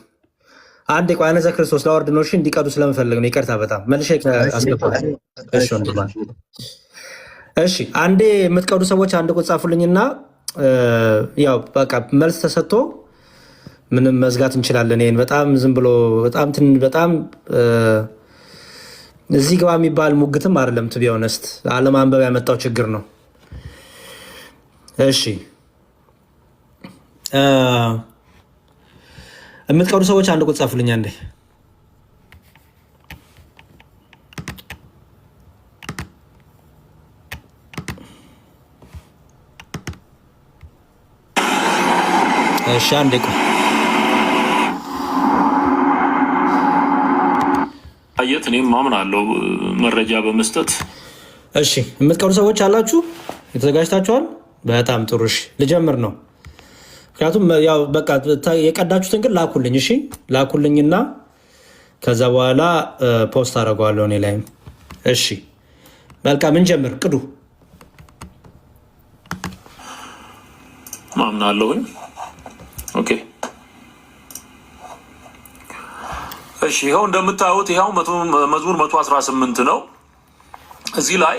አንድ የቋያነ ዘክርስቶስ ላወርድ ነው እንዲቀዱ ስለምፈልግ ነው። ይቅርታ በጣም መልሼ አስገባል። እሺ አንዴ የምትቀዱ ሰዎች አንድ ቁጥር ጻፉልኝና ያው በቃ መልስ ተሰጥቶ ምንም መዝጋት እንችላለን። ይሄን በጣም ዝም ብሎ በጣም እዚህ ግባ የሚባል ሙግትም አይደለም። ቱ ቢ ኦነስት አለማንበብ ያመጣው ችግር ነው። እሺ የምትቀዱ ሰዎች አንድ ቁጥር ጻፉልኝ አንዴ። እሺ አንዴ ቆይ አየት እኔም ማምናለሁ መረጃ በመስጠት። እሺ የምትቀዱ ሰዎች አላችሁ? የተዘጋጅታችኋል? በጣም ጥሩ። እሺ ልጀምር ነው። ምክንያቱም ያው በቃ የቀዳችሁትን ግን ላኩልኝ። እሺ ላኩልኝና ከዛ በኋላ ፖስት አደርገዋለሁ እኔ ላይም። እሺ መልካም እንጀምር። ቅዱ ማምናለሁኝ። ኦኬ እሺ ይኸው እንደምታዩት ይኸው መዝሙር 118 ነው። እዚህ ላይ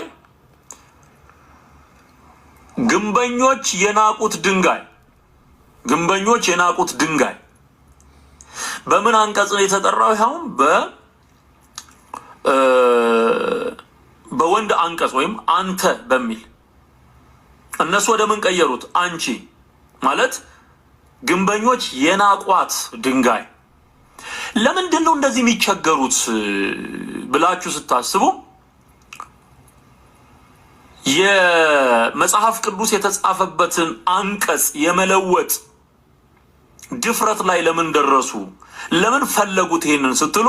ግንበኞች የናቁት ድንጋይ በምን አንቀጽ ነው የተጠራው? ይኸውም በወንድ አንቀጽ ወይም አንተ በሚል እነሱ ወደ ምን ቀየሩት? አንቺ ማለት ግንበኞች የናቋት ድንጋይ። ለምንድን ነው እንደዚህ የሚቸገሩት ብላችሁ ስታስቡ የመጽሐፍ ቅዱስ የተጻፈበትን አንቀጽ የመለወጥ ድፍረት ላይ ለምን ደረሱ? ለምን ፈለጉት? ይሄንን ስትሉ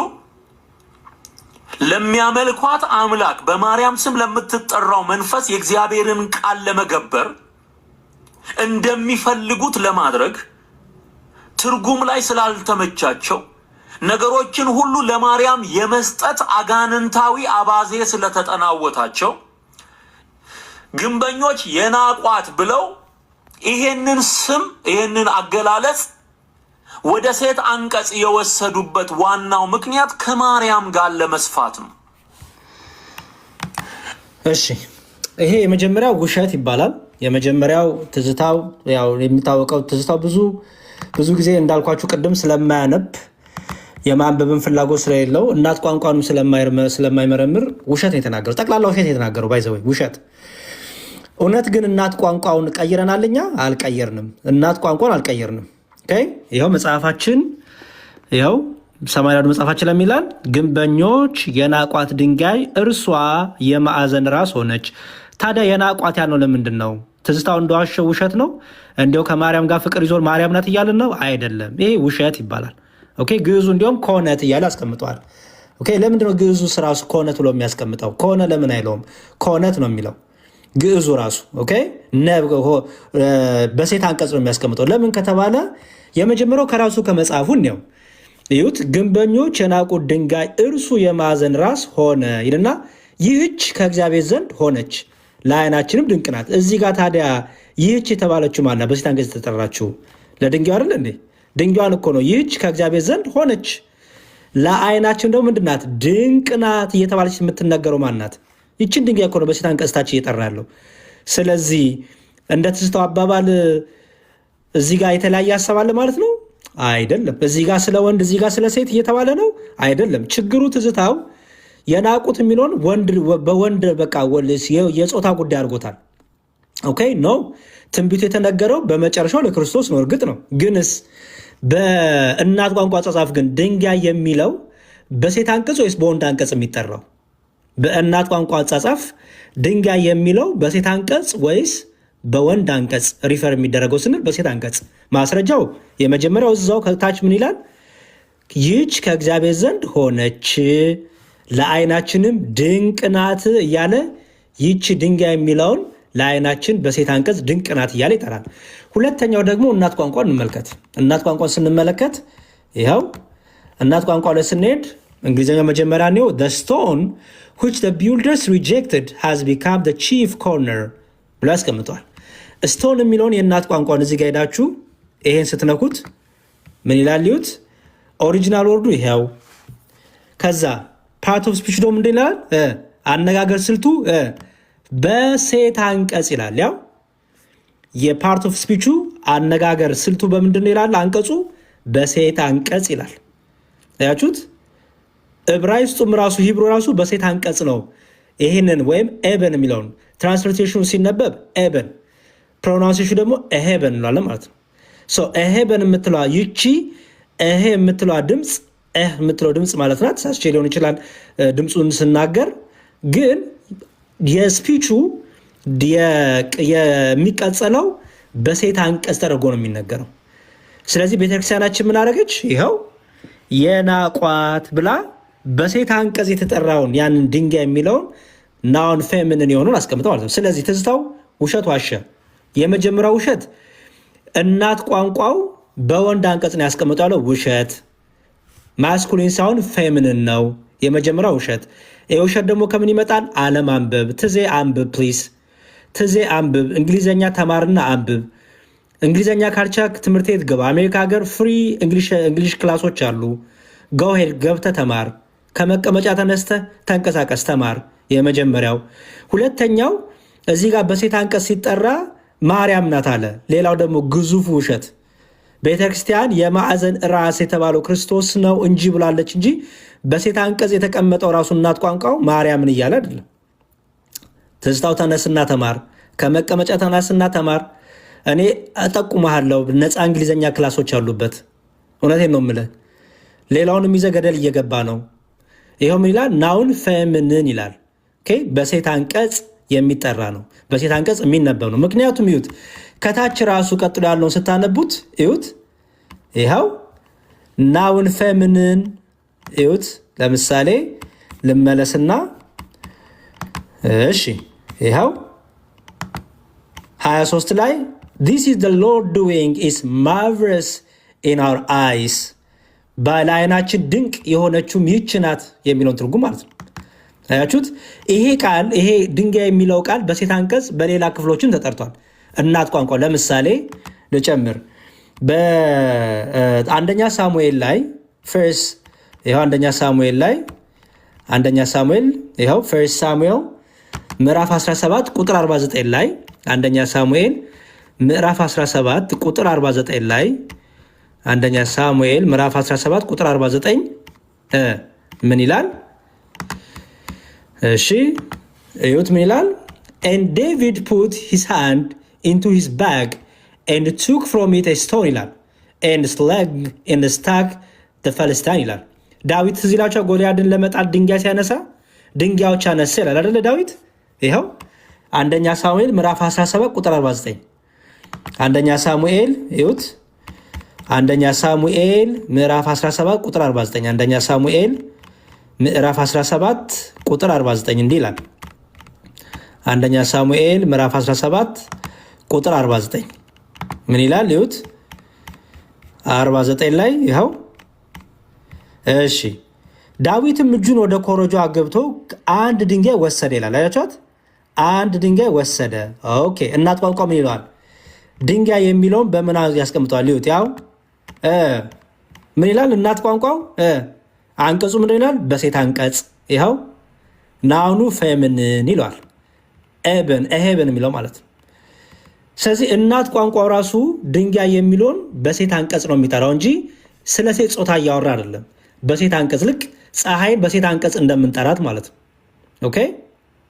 ለሚያመልኳት አምላክ በማርያም ስም ለምትጠራው መንፈስ የእግዚአብሔርን ቃል ለመገበር እንደሚፈልጉት ለማድረግ ትርጉም ላይ ስላልተመቻቸው ነገሮችን ሁሉ ለማርያም የመስጠት አጋንንታዊ አባዜ ስለተጠናወታቸው ግንበኞች የናቋት ብለው ይሄንን አገላለጽ ወደ ሴት አንቀጽ የወሰዱበት ዋናው ምክንያት ከማርያም ጋር ለመስፋት ነው። እሺ ይሄ የመጀመሪያው ውሸት ይባላል። የመጀመሪያው ትዝታው ያው የሚታወቀው ትዝታው ብዙ ጊዜ እንዳልኳችሁ ቅድም ስለማያነብ የማንበብን ፍላጎት ስለሌለው እናት ቋንቋንም ስለማይመረምር ውሸት ነው የተናገረው። ጠቅላላ ውሸት የተናገረው ባይዘወይ ውሸት። እውነት ግን እናት ቋንቋውን ቀይረናል? እኛ አልቀየርንም። እናት ቋንቋን አልቀየርንም። ይኸው መጽሐፋችን ይኸው ሰማያዊ መጽሐፋችን ለሚላል ግንበኞች የናቋት ድንጋይ እርሷ የማዕዘን ራስ ሆነች። ታዲያ የናቋት ያልነው ለምንድን ነው? ትዝታው እንደዋሸው ውሸት ነው? እንዲያው ከማርያም ጋር ፍቅር ይዞ ማርያም ናት እያልን ነው? አይደለም። ይሄ ውሸት ይባላል። ግዕዙ እንዲሁም ከሆነት እያለ ያስቀምጠዋል። ለምንድን ነው ግዕዙ ራሱ ከሆነት ብሎ የሚያስቀምጠው? ከሆነ ለምን አይለውም? ከሆነት ነው የሚለው ግዕዙ ራሱ። በሴት አንቀጽ ነው የሚያስቀምጠው። ለምን ከተባለ የመጀመሪያው ከራሱ ከመጽሐፉ ነው። ይሁት ግንበኞች የናቁት ድንጋይ እርሱ የማዕዘን ራስ ሆነ ይልና ይህች ከእግዚአብሔር ዘንድ ሆነች ለዓይናችንም ድንቅ ናት። እዚህ ጋር ታዲያ ይህች የተባለችው ማና በሴት አንቀጽ የተጠራችው ለድንጋዩ አይደል እንዴ? ድንጋዩን እኮ ነው ይህች ከእግዚአብሔር ዘንድ ሆነች ለዓይናችን ደግሞ ምንድን ናት? ድንቅ ናት እየተባለች የምትነገረው ማናት? ይችን ድንጋይ እኮ ነው በሴት አንቀጽ ታች እየጠራ ያለው። ስለዚህ እንደ ትዝታው አባባል እዚህ ጋር የተለያየ ሀሳብ አለ ማለት ነው አይደለም። እዚህ ጋር ስለ ወንድ እዚህ ጋር ስለ ሴት እየተባለ ነው አይደለም። ችግሩ ትዝታው የናቁት የሚለውን በወንድ በቃ የጾታ ጉዳይ አድርጎታል። ኖ ትንቢቱ የተነገረው በመጨረሻው ለክርስቶስ ነው። እርግጥ ነው። ግንስ በእናት ቋንቋ አጻጻፍ ግን ድንጋይ የሚለው በሴት አንቀጽ ወይስ በወንድ አንቀጽ የሚጠራው? በእናት ቋንቋ አጻጻፍ ድንጋይ የሚለው በሴት አንቀጽ ወይስ በወንድ አንቀጽ ሪፈር የሚደረገው ስንል በሴት አንቀጽ። ማስረጃው የመጀመሪያው እዛው ከታች ምን ይላል? ይህች ከእግዚአብሔር ዘንድ ሆነች ለዓይናችንም ድንቅ ናት እያለ ይህች ድንጋይ የሚለውን ለዓይናችን በሴት አንቀጽ ድንቅ ናት እያለ ይጠራል። ሁለተኛው ደግሞ እናት ቋንቋ እንመልከት። እናት ቋንቋ ስንመለከት ይኸው እናት ቋንቋ ላይ ስንሄድ እንግሊዝኛው መጀመሪያ ነው the stone which the builders rejected has become the chief corner ብሎ ያስቀምጧል። ስቶን የሚለውን የእናት ቋንቋን እዚህ ጋ ሄዳችሁ ይሄን ስትነኩት ምን ይላል? ይሁት ኦሪጂናል ወርዱ ይሄው። ከዛ ፓርት ኦፍ ስፒች ደግሞ ምንድን ይላል? አነጋገር ስልቱ በሴት አንቀጽ ይላል። ያው የፓርት ኦፍ ስፒቹ አነጋገር ስልቱ በምንድን ይላል? አንቀጹ በሴት አንቀጽ ይላል። ያችሁት ዕብራይስጡም ራሱ ሂብሩ ራሱ በሴት አንቀጽ ነው። ይህንን ወይም ኤበን የሚለውን ትራንስሌሽኑ ሲነበብ ኤበን፣ ፕሮናንሴሽኑ ደግሞ ኤሄበን እንላለን ማለት ነው። ኤሄበን የምትለዋ ይቺ ኤሄ የምትለዋ ድምፅ የምትለው ድምፅ ማለት ናት። ሳስቼ ሊሆን ይችላል ድምፁን ስናገር፣ ግን የስፒቹ የሚቀጸለው በሴት አንቀጽ ተደርጎ ነው የሚነገረው። ስለዚህ ቤተክርስቲያናችን ምን አደረገች? ይኸው የናቋት ብላ በሴት አንቀጽ የተጠራውን ያንን ድንጋይ የሚለውን ናውን ፌሚኒን የሆኑን አስቀምጠው ማለት ነው። ስለዚህ ትዝታው ውሸት ዋሸ። የመጀመሪያው ውሸት እናት ቋንቋው በወንድ አንቀጽ ነው ያስቀምጠው ያለው ውሸት፣ ማስኩሊን ሳይሆን ፌሚኒን ነው የመጀመሪያው ውሸት። ይህ ውሸት ደግሞ ከምን ይመጣል? አለማንበብ። ትዜ አንብብ ፕሊዝ፣ ትዜ አንብብ። እንግሊዝኛ ተማርና አንብብ። እንግሊዝኛ ካልቻልክ ትምህርት ቤት ግባ። አሜሪካ ሀገር ፍሪ እንግሊሽ ክላሶች አሉ። ጎሄድ ገብተህ ተማር። ከመቀመጫ ተነስተህ ተንቀሳቀስ ተማር። የመጀመሪያው። ሁለተኛው እዚህ ጋር በሴት አንቀጽ ሲጠራ ማርያም ናት አለ። ሌላው ደግሞ ግዙፉ ውሸት ቤተክርስቲያን የማዕዘን ራስ የተባለው ክርስቶስ ነው እንጂ ብላለች እንጂ በሴት አንቀጽ የተቀመጠው ራሱ እናት ቋንቋው ማርያምን እያለ አይደለም። ትዝታው ተነስና ተማር። ከመቀመጫ ተነስና ተማር። እኔ እጠቁምሃለሁ ነፃ እንግሊዝኛ ክላሶች አሉበት። እውነቴን ነው የምልህ። ሌላውንም ይዘህ ገደል እየገባ ነው። ይኸው ምን ይላል? ናውን ፌሚኒን ይላል። በሴት አንቀጽ የሚጠራ ነው። በሴት አንቀጽ የሚነበብ ነው። ምክንያቱም ይሁት ከታች ራሱ ቀጥሎ ያለውን ስታነቡት ይሁት ይኸው ናውን ፌሚኒን ይሁት። ለምሳሌ ልመለስና እሺ ይኸው 23 ላይ this is the Lord doing is marvelous in our eyes በዓይናችን ድንቅ የሆነችውም ይህች ናት የሚለውን ትርጉም ማለት ነው። አያችሁት? ይሄ ቃል ይሄ ድንጋይ የሚለው ቃል በሴት አንቀጽ በሌላ ክፍሎችን ተጠርቷል። እናት ቋንቋ ለምሳሌ ልጨምር። በአንደኛ ሳሙኤል ላይ ፈርስ ይኸው አንደኛ ሳሙኤል ይኸው ፈርስ ሳሙኤል ምዕራፍ 17 ቁጥር 49 ላይ አንደኛ ሳሙኤል ምዕራፍ 17 ቁጥር 49 ላይ አንደኛ ሳሙኤል ምዕራፍ 17 ቁጥር 49 ምን ይላል? እሺ እዩት ምን ይላል? and David put his hand into his bag and took from it a stone ይላል and struck the Philistine ይላል። ዳዊት እዚህ ላቸው ጎልያድን ለመጣል ድንጋይ ሲያነሳ ድንጋዮች አነሳ ይላል አይደለ? ዳዊት ይኸው አንደኛ ሳሙኤል ምዕራፍ 17 ቁጥር 49 አንደኛ ሳሙኤል እዩት አንደኛ ሳሙኤል ምዕራፍ 17 ቁጥር 49 አንደኛ ሳሙኤል ምዕራፍ 17 ቁጥር 49 እንዲህ ይላል። አንደኛ ሳሙኤል ምዕራፍ 17 ቁጥር 49 ምን ይላል? ይሁት 49 ላይ ይኸው እሺ ዳዊትም እጁን ወደ ኮረጆ አገብቶ አንድ ድንጋይ ወሰደ ይላል። አያችኋት? አንድ ድንጋይ ወሰደ። ኦኬ እናት ቋንቋ ምን ይለዋል? ድንጋይ የሚለውን በምን ያስቀምጠዋል? ይሁት ያው ምን ይላል? እናት ቋንቋው አንቀጹ ምን ይላል? በሴት አንቀጽ ይኸው ናውኑ ፌሚኒን ይለዋል። ኤሄበን የሚለው ማለት ነው። ስለዚህ እናት ቋንቋው ራሱ ድንጋይ የሚለውን በሴት አንቀጽ ነው የሚጠራው እንጂ ስለ ሴት ጾታ እያወራ አይደለም። በሴት አንቀጽ ልክ ፀሐይን በሴት አንቀጽ እንደምንጠራት ማለት ነው። ኦኬ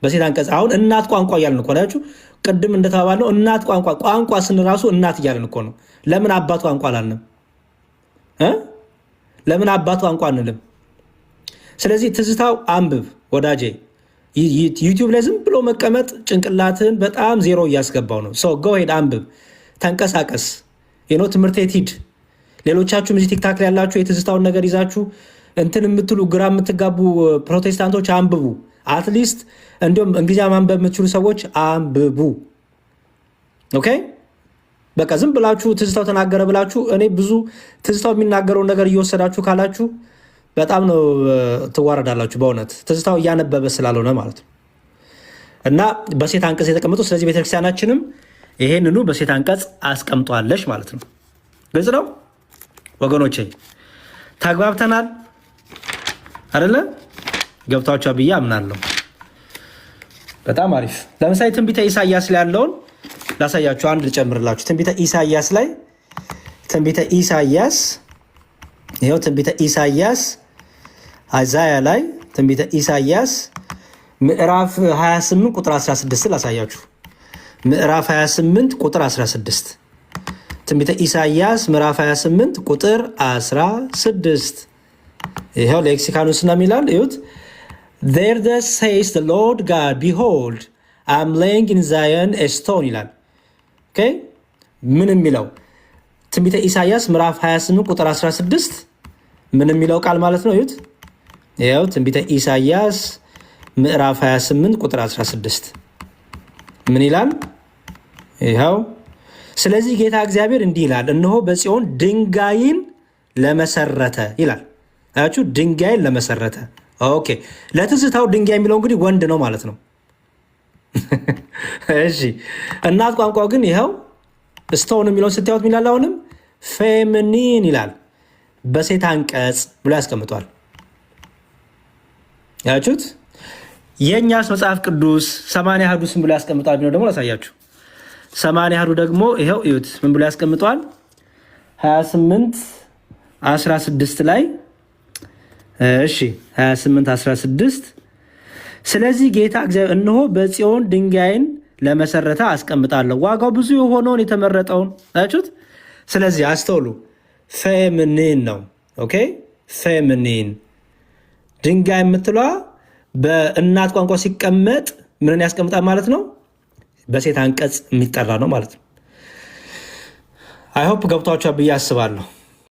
በሴት አንቀጽ አሁን እናት ቋንቋ እያልን እኮ ናችሁ። ቅድም እንደተባባልነው እናት ቋንቋ ስንል ራሱ እናት እያልን እኮ ነው። ለምን አባት ቋንቋ አላልንም? ለምን አባት ቋንቋ አንልም? ስለዚህ ትዝታው አንብብ ወዳጄ። ዩቲዩብ ላይ ዝም ብሎ መቀመጥ ጭንቅላትን በጣም ዜሮ እያስገባው ነው። ሰው ጎ ሄድ አንብብ፣ ተንቀሳቀስ፣ ትምህርት ቤት ሂድ። ሌሎቻችሁም እዚህ ቲክታክ ላይ ያላችሁ የትዝታውን ነገር ይዛችሁ እንትን የምትሉ ግራ የምትጋቡ ፕሮቴስታንቶች አንብቡ። አትሊስት እንዲሁም እንግሊዝኛ ማንበብ የምትችሉ ሰዎች አንብቡ። ኦኬ በቃ ዝም ብላችሁ ትዝታው ተናገረ ብላችሁ እኔ ብዙ ትዝታው የሚናገረውን ነገር እየወሰዳችሁ ካላችሁ በጣም ነው ትዋረዳላችሁ። በእውነት ትዝታው እያነበበ ስላልሆነ ማለት ነው። እና በሴት አንቀጽ የተቀመጡ ስለዚህ ቤተክርስቲያናችንም ይሄንኑ በሴት አንቀጽ አስቀምጧለች ማለት ነው። ግልጽ ነው ወገኖቼ፣ ተግባብተናል አይደለ? ገብቷችኋል ብዬ አምናለሁ። በጣም አሪፍ። ለምሳሌ ትንቢተ ኢሳያስ ላይ ያለውን ላሳያችሁ፣ አንድ ልጨምርላችሁ። ትንቢተ ኢሳያስ ላይ ይኸው ትንቢተ ኢሳያስ አዛያ ላይ ትንቢተ ኢሳያስ ምዕራፍ 28 ቁጥር 16 ላሳያችሁ። ምዕራፍ 28 ቁጥር 16 ትንቢተ ኢሳያስ ምዕራፍ 28 ቁጥር 16 ይኸው ሌክሲካኑስ ነው የሚላል። እዩት። There thus says the Lord God, behold, I am laying in Zion a stone ይላል። ኦኬ ምን የሚለው ትንቢተ ኢሳያስ ምዕራፍ 28 ቁጥር 16 ምን የሚለው ቃል ማለት ነው? እዩት። ይኸው ትንቢተ ኢሳያስ ምዕራፍ 28 ቁጥር 16 ምን ይላል? ይኸው ስለዚህ ጌታ እግዚአብሔር እንዲህ ይላል፣ እነሆ በጽዮን ድንጋይን ለመሰረተ ይላል። አያችሁ፣ ድንጋይን ለመሰረተ። ኦኬ ለትዝታው ድንጋይ የሚለው እንግዲህ ወንድ ነው ማለት ነው። እሺ እናት ቋንቋው ግን ይኸው ስቶን የሚለውን ስታዩት ሚላል አሁንም ፌሚኒን ይላል። በሴት አንቀጽ ብሎ ያስቀምጧል። ያችሁት የእኛስ መጽሐፍ ቅዱስ 80 አሐዱስ ብሎ ያስቀምጧል። ቢኖር ደግሞ ላሳያችሁ። 80 አሐዱ ደግሞ ይኸው እዩት ምን ብሎ ያስቀምጧል? 28 16 ላይ እሺ 28 16 ስለዚህ ጌታ እግዚአብሔር እነሆ በጽዮን ድንጋይን ለመሰረተ አስቀምጣለሁ፣ ዋጋው ብዙ የሆነውን የተመረጠውን። አያችሁት? ስለዚህ አስተውሉ፣ ፌሚኒን ነው። ኦኬ ፌሚኒን ድንጋይ የምትለዋ በእናት ቋንቋ ሲቀመጥ ምንን ያስቀምጣል ማለት ነው? በሴት አንቀጽ የሚጠራ ነው ማለት ነው። አይሆፕ ገብቷችኋል ብዬ አስባለሁ።